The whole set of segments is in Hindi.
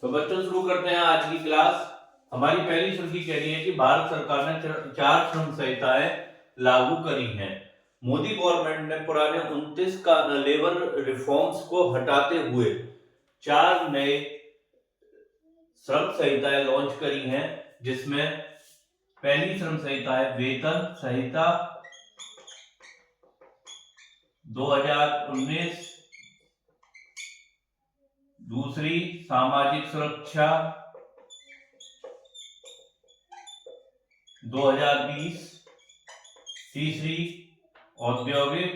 तो बच्चों शुरू करते हैं आज की क्लास। हमारी पहली सुर्खी कह रही है कि भारत सरकार ने 4 श्रम संहिताएं लागू करी हैं। मोदी गवर्नमेंट ने पुराने 29 का लेबर रिफॉर्म्स को हटाते हुए 4 नए श्रम संहिताएं लॉन्च करी हैं, जिसमें पहली श्रम संहिता है वेतन संहिता 2019, दूसरी सामाजिक सुरक्षा 2020, तीसरी औद्योगिक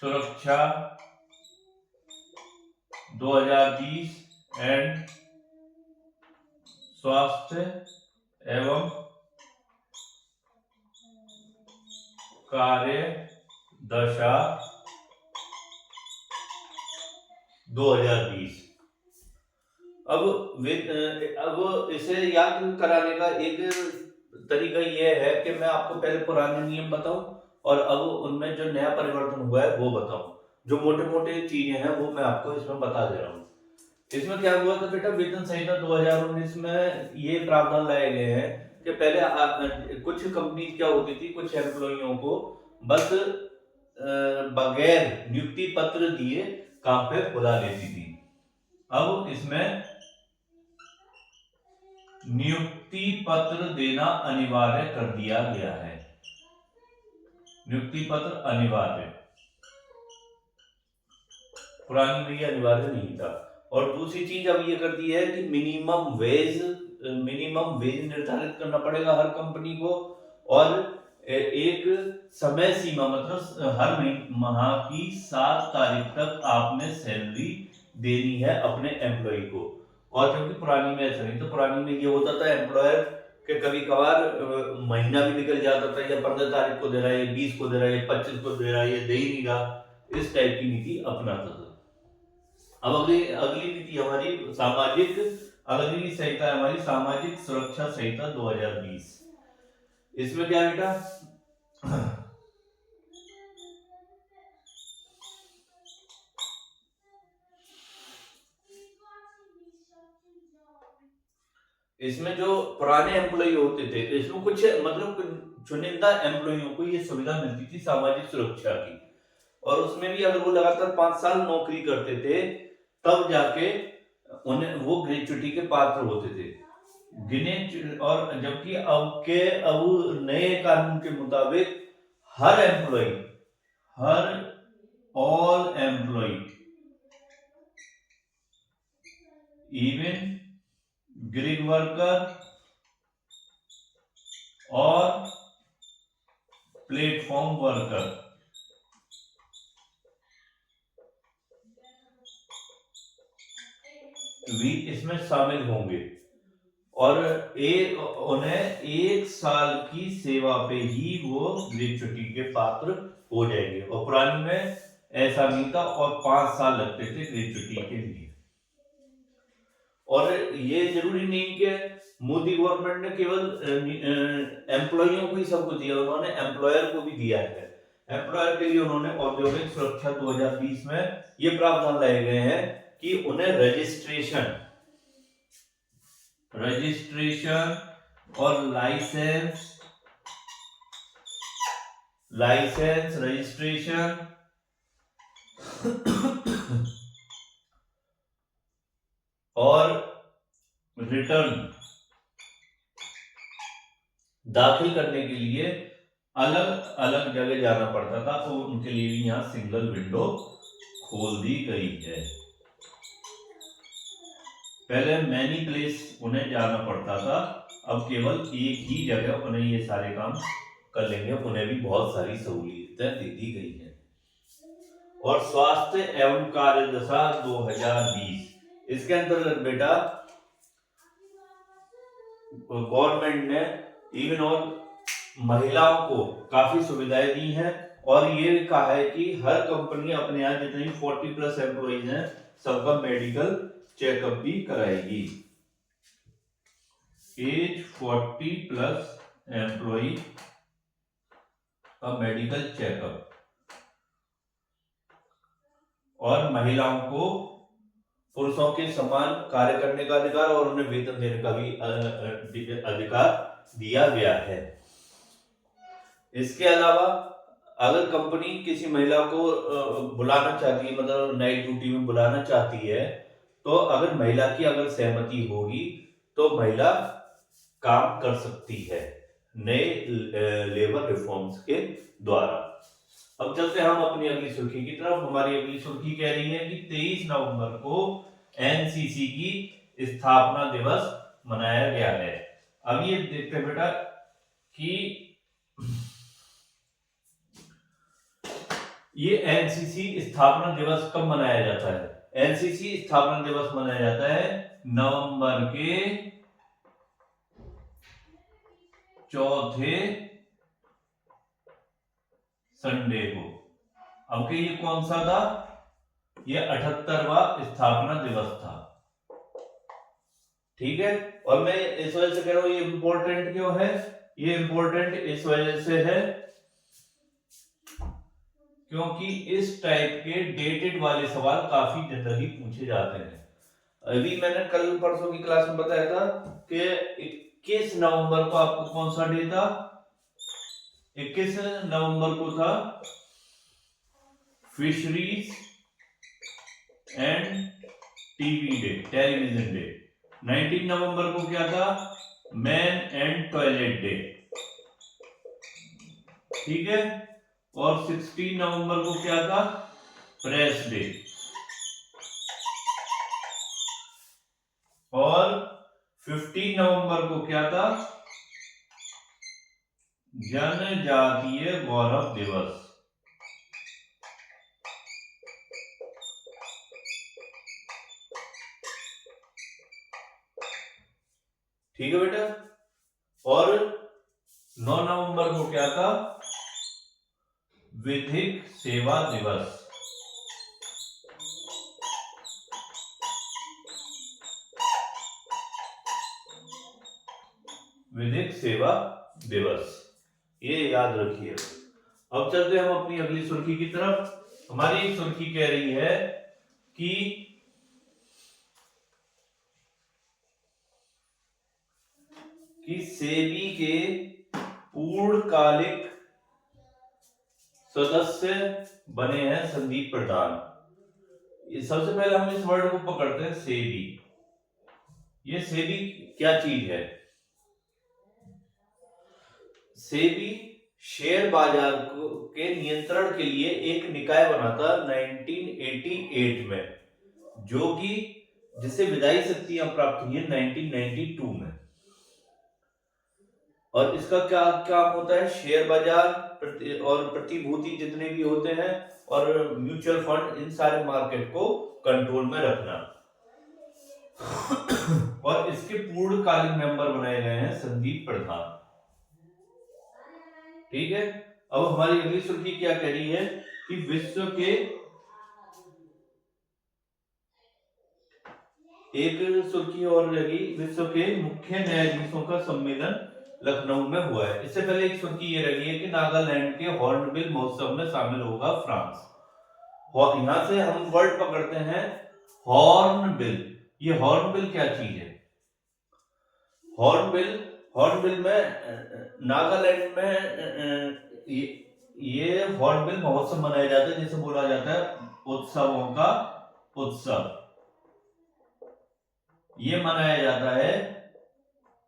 सुरक्षा 2020 एंड स्वास्थ्य एवं कार्य दशा 2020। अब इसे याद कराने का एक तरीका यह है कि मैं आपको पहले पुराने नियम बताऊं और अब उनमें जो नया परिवर्तन हुआ है वो बताऊं। जो मोटे मोटे चीजें हैं वो मैं आपको इसमें बता दे रहा हूँ। इसमें क्या हुआ था बेटा, वेतन संहिता 2019 में ये प्रावधान लाए गए हैं कि पहले कुछ कंपनी क्या होती थी, कुछ एम्प्लॉइयों को बस बगैर नियुक्ति पत्र दिए काम पे बुला लेती थी। अब इसमें नियुक्ति पत्र देना अनिवार्य कर दिया गया है। नियुक्ति पत्र अनिवार्य, पुरानी में ये अनिवार्य नहीं था। और दूसरी चीज अब ये कर दी है कि मिनिमम वेज निर्धारित करना पड़ेगा हर कंपनी को, और एक समय सीमा, मतलब हर माह की 7 तारीख तक आपने सैलरी देनी है अपने एम्प्लॉय को। और क्योंकि पुरानी में ऐसा नहीं, तो पुरानी में ये होता था एम्प्लॉयर के कभी कभार महीना भी निकल जाता था, या 15 तारीख को दे रहा है, 20 को दे रहा है, 25 को दे रहा है, ये दे ही नहीं रहा, इस टाइप की नीति अपनाता था। अब अगली नीति हमारी अगली संहिता हमारी सामाजिक सुरक्षा संहिता 2020। इसमें क्या बेटा, इसमें जो पुराने एम्प्लॉय होते थे, इसमें कुछ मतलब चुनिंदा एम्प्लॉइयों को ये सुविधा मिलती थी सामाजिक सुरक्षा की, और उसमें भी अगर वो लगातार 5 साल नौकरी करते थे तब जाके उन्हें वो ग्रेच्युटी के पात्र होते थे गिने। और जबकि अब नए कानून के मुताबिक हर all employ even gig worker और प्लेटफॉर्म वर्कर भी इसमें शामिल होंगे, और उन्हें 1 साल की सेवा पे ही वो ग्रेच्युटी के पात्र हो जाएंगे। और पुरानी में ऐसा नहीं था, और 5 साल लगते थे ग्रेच्युटी के लिए। और ये जरूरी नहीं कि मोदी गवर्नमेंट ने केवल एम्प्लॉइयों को ही सब कुछ दिया, उन्होंने एम्प्लॉयर को भी दिया है। एम्प्लॉयर के लिए उन्होंने औद्योगिक सुरक्षा 2020 में ये प्रावधान लाए गए हैं कि उन्हें रजिस्ट्रेशन और लाइसेंस रजिस्ट्रेशन और रिटर्न दाखिल करने के लिए अलग अलग जगह जाना पड़ता था, तो उनके लिए भी यहाँ सिंगल विंडो खोल दी गई है। पहले मैनी प्लेस उन्हें जाना पड़ता था, अब केवल एक ही जगह उन्हें ये सारे काम कर लेंगे। उन्हें भी बहुत सारी सहूलियतें दे दी गई हैं। और स्वास्थ्य एवं कार्य दशा 2020, इसके अंतर्गत बेटा गवर्नमेंट ने इवन और महिलाओं को काफी सुविधाएं दी हैं, और ये कहा है कि हर कंपनी अपने यहाँ जितने 40+ एम्प्लॉइज हैं सबका मेडिकल चेकअप भी कराएगी। एज 40+ एम्प्लॉई का मेडिकल चेकअप। और महिलाओं को पुरुषों के समान कार्य करने का अधिकार और उन्हें वेतन देने का भी अधिकार दिया गया है। इसके अलावा अगर कंपनी किसी महिला को बुलाना चाहती है, मतलब नाइट ड्यूटी में बुलाना चाहती है, तो अगर महिला की अगर सहमति होगी तो महिला काम कर सकती है नए लेबर रिफॉर्म्स के द्वारा। अब चलते हैं हम अपनी अगली सुर्खी की तरफ। हमारी अगली सुर्खी कह रही है कि 23 नवंबर को एनसीसी की स्थापना दिवस मनाया गया है। अब ये देखते हैं बेटा कि ये एनसीसी स्थापना दिवस कब मनाया जाता है। एनसीसी स्थापना दिवस मनाया जाता है नवंबर के चौथे संडे को। अब के ये कौन सा था, ये 78वां स्थापना दिवस था। ठीक है, और मैं इस वजह से कह रहा हूं ये इंपॉर्टेंट क्यों है, ये इंपॉर्टेंट इस वजह से है क्योंकि इस टाइप के डेटेड वाले सवाल काफी जनरली पूछे जाते हैं। अभी मैंने कल परसों की क्लास में बताया था कि 21 नवंबर को आपको कौन सा डे था, 21 नवंबर को था fisheries and TV day, television day. 19 नवंबर को क्या था, मैन एंड टॉयलेट डे। ठीक है, और 16 नवंबर को क्या था, प्रेस डे। और 15 नवंबर को क्या था, जनजातीय गौरव दिवस। ठीक है बेटा, और 9 नवंबर को क्या था, विधिक सेवा दिवस। विधिक सेवा दिवस, ये याद रखिए। अब चलते हैं हम अपनी अगली सुर्खी की तरफ। हमारी सुर्खी कह रही है कि सेबी के पूर्णकालिक सदस्य बने हैं संदीप प्रधान। सबसे पहले हम इस वर्ड को पकड़ते हैं, सेबी। ये सेबी क्या चीज है, सेबी शेयर बाजार के नियंत्रण के लिए एक निकाय बना था 1988 में, जो कि जिसे विधायी शक्तियां प्राप्त हुई है 1992 में। और इसका क्या काम होता है, शेयर बाजार और प्रतिभूति जितने भी होते हैं और म्यूचुअल फंड, इन सारे मार्केट को कंट्रोल में रखना। और इसके पूर्णकालीन मेंबर बनाए गए हैं संदीप प्रधान। ठीक है, अब हमारी अगली सुर्खी क्या कह रही है कि विश्व के एक सुर्खी और लगी, विश्व के मुख्य न्यायाधीशों का सम्मेलन लखनऊ में हुआ है। इससे पहले एक सुर्खी ये रही है कि नागालैंड के हॉर्नबिल महोत्सव में शामिल होगा फ्रांस। यहां से हम वर्ड पकड़ते हैं हॉर्नबिल। ये हॉर्नबिल क्या चीज है, हॉर्नबिल में नागालैंड में ये हॉर्नबिल महोत्सव मनाया जाता है, जिसे बोला जाता है उत्सवों का उत्सव। ये मनाया जाता है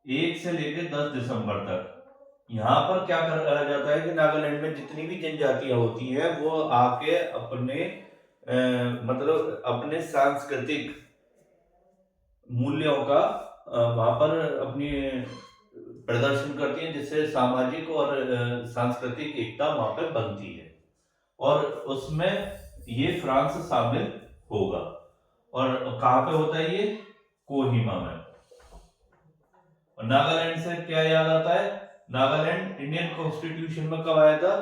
1 से लेकर 10 दिसंबर तक। यहाँ पर क्या करा जाता है कि नागालैंड में जितनी भी जनजातियां होती हैं वो आके अपने मतलब अपने सांस्कृतिक मूल्यों का वहां पर अपनी प्रदर्शन करती हैं, जिससे सामाजिक और सांस्कृतिक एकता वहां पर बनती है। और उसमें ये फ्रांस शामिल होगा। और कहाँ पे होता है ये, कोहिमा में। और नागालैंड से क्या याद आता है, नागालैंड इंडियन कॉन्स्टिट्यूशन में कब आया था,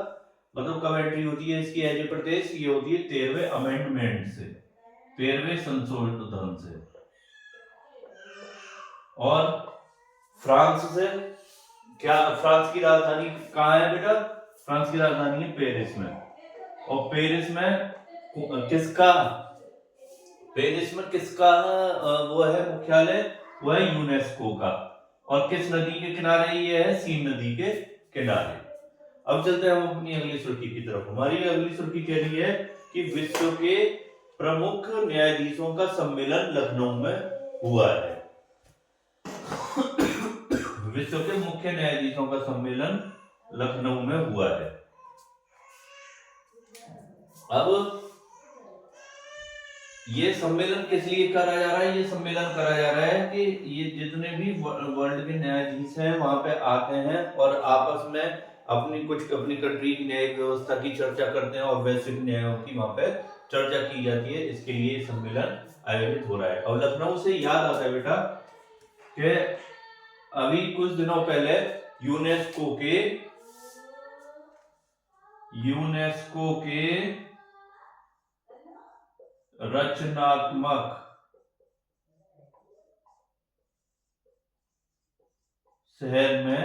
मतलब कब एंट्री होती है इसकी एज ए प्रदेश, ये होती है 13वें अमेंडमेंट से, 13वें संशोधन से। और फ्रांस से क्या, फ्रांस की राजधानी कहाँ है बेटा, फ्रांस की राजधानी है पेरिस में। और पेरिस में किसका पेरिस में किसका वो है मुख्यालय, वो है यूनेस्को का। और किस नदी के किनारे ये है, सीन नदी के किनारे। अब चलते हैं हम अपनी अगली सुर्खी की तरफ। हमारी अगली सुर्खी कह रही है कि विश्व के प्रमुख न्यायाधीशों का सम्मेलन लखनऊ में हुआ है। विश्व के मुख्य न्यायाधीशों का सम्मेलन लखनऊ में हुआ है। अब ये सम्मेलन किस लिए करा जा रहा है, ये सम्मेलन करा जा रहा है कि ये जितने भी वर्ल्ड के न्यायाधीश हैं वहां पे आते हैं और आपस में अपनी कंट्री की न्यायिक व्यवस्था की चर्चा करते हैं और वैश्विक न्यायों की वहां पे चर्चा की जाती है। इसके लिए सम्मेलन आयोजित हो रहा है। और लखनऊ से याद आता है बेटा कि अभी कुछ दिनों पहले यूनेस्को के रचनात्मक शहर में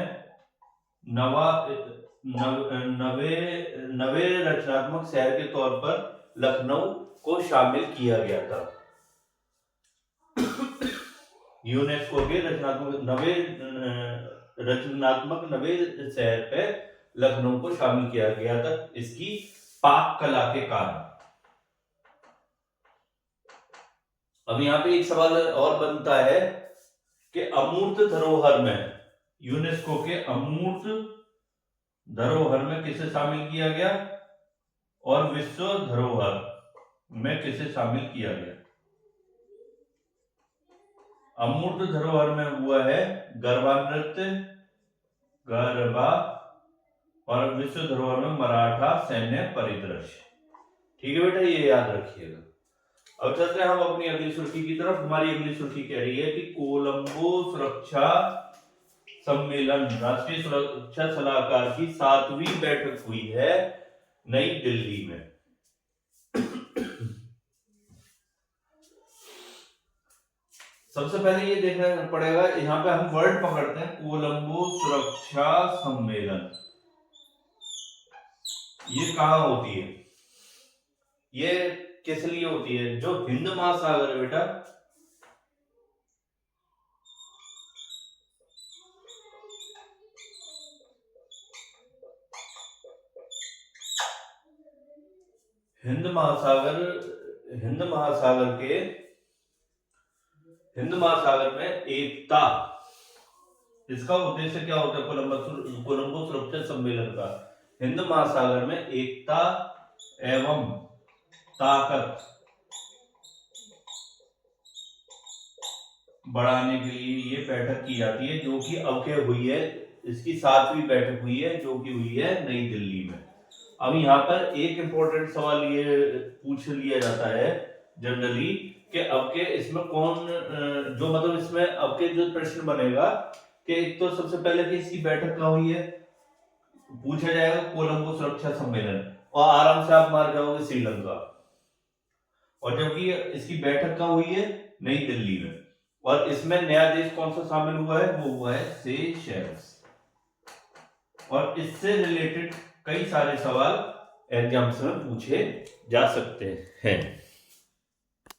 नवे रचनात्मक शहर के तौर पर लखनऊ को शामिल किया गया था। यूनेस्को के रचनात्मक नवे शहर पे लखनऊ को शामिल किया गया था इसकी पाक कला के कारण। अब यहाँ पे एक सवाल और बनता है कि अमूर्त धरोहर में, यूनेस्को के अमूर्त धरोहर में किसे शामिल किया गया और विश्व धरोहर में किसे शामिल किया गया। अमूर्त धरोहर में हुआ है गरबा नृत्य, और विश्व धरोहर में मराठा सैन्य परिदृश्य। ठीक है बेटा, ये याद रखिएगा। अब चलते हैं हम अपनी अगली सुर्खी की तरफ। हमारी अगली सुर्खी कह रही है कि कोलंबो सुरक्षा सम्मेलन, राष्ट्रीय सुरक्षा सलाहकार की 7वीं बैठक हुई है नई दिल्ली में। सबसे पहले ये देखना पड़ेगा, यहाँ पे हम वर्ड पकड़ते हैं कोलंबो सुरक्षा सम्मेलन। ये कहाँ होती है, ये किस लिए होती है? जो हिंद महासागर है बेटा, हिंद महासागर में एकता, इसका उद्देश्य क्या होता है कोलंबो सुरक्षा सम्मेलन का? हिंद महासागर में एकता एवं ताकत बढ़ाने के लिए ये बैठक की जाती है, जो कि अब क्या हुई है, इसकी 7वीं बैठक हुई है, जो कि हुई है नई दिल्ली में। अब यहाँ पर एक इंपॉर्टेंट सवाल ये पूछ लिया जाता है जनरली कि अब के इसमें कौन जो मतलब इसमें अब के जो प्रश्न बनेगा कि एक तो सबसे पहले कि इसकी बैठक कहाँ हुई है, पूछा जाएगा कोलंबो सुरक्षा सम्मेलन, और आराम से आप मार जाओगे श्रीलंका। और जबकि इसकी बैठक कहाँ हुई है, नई दिल्ली में। और इसमें नया देश कौन सा शामिल हुआ है, वो हुआ है सेशेल्स। और इससे रिलेटेड कई सारे सवाल एग्जाम्स में पूछे जा सकते हैं।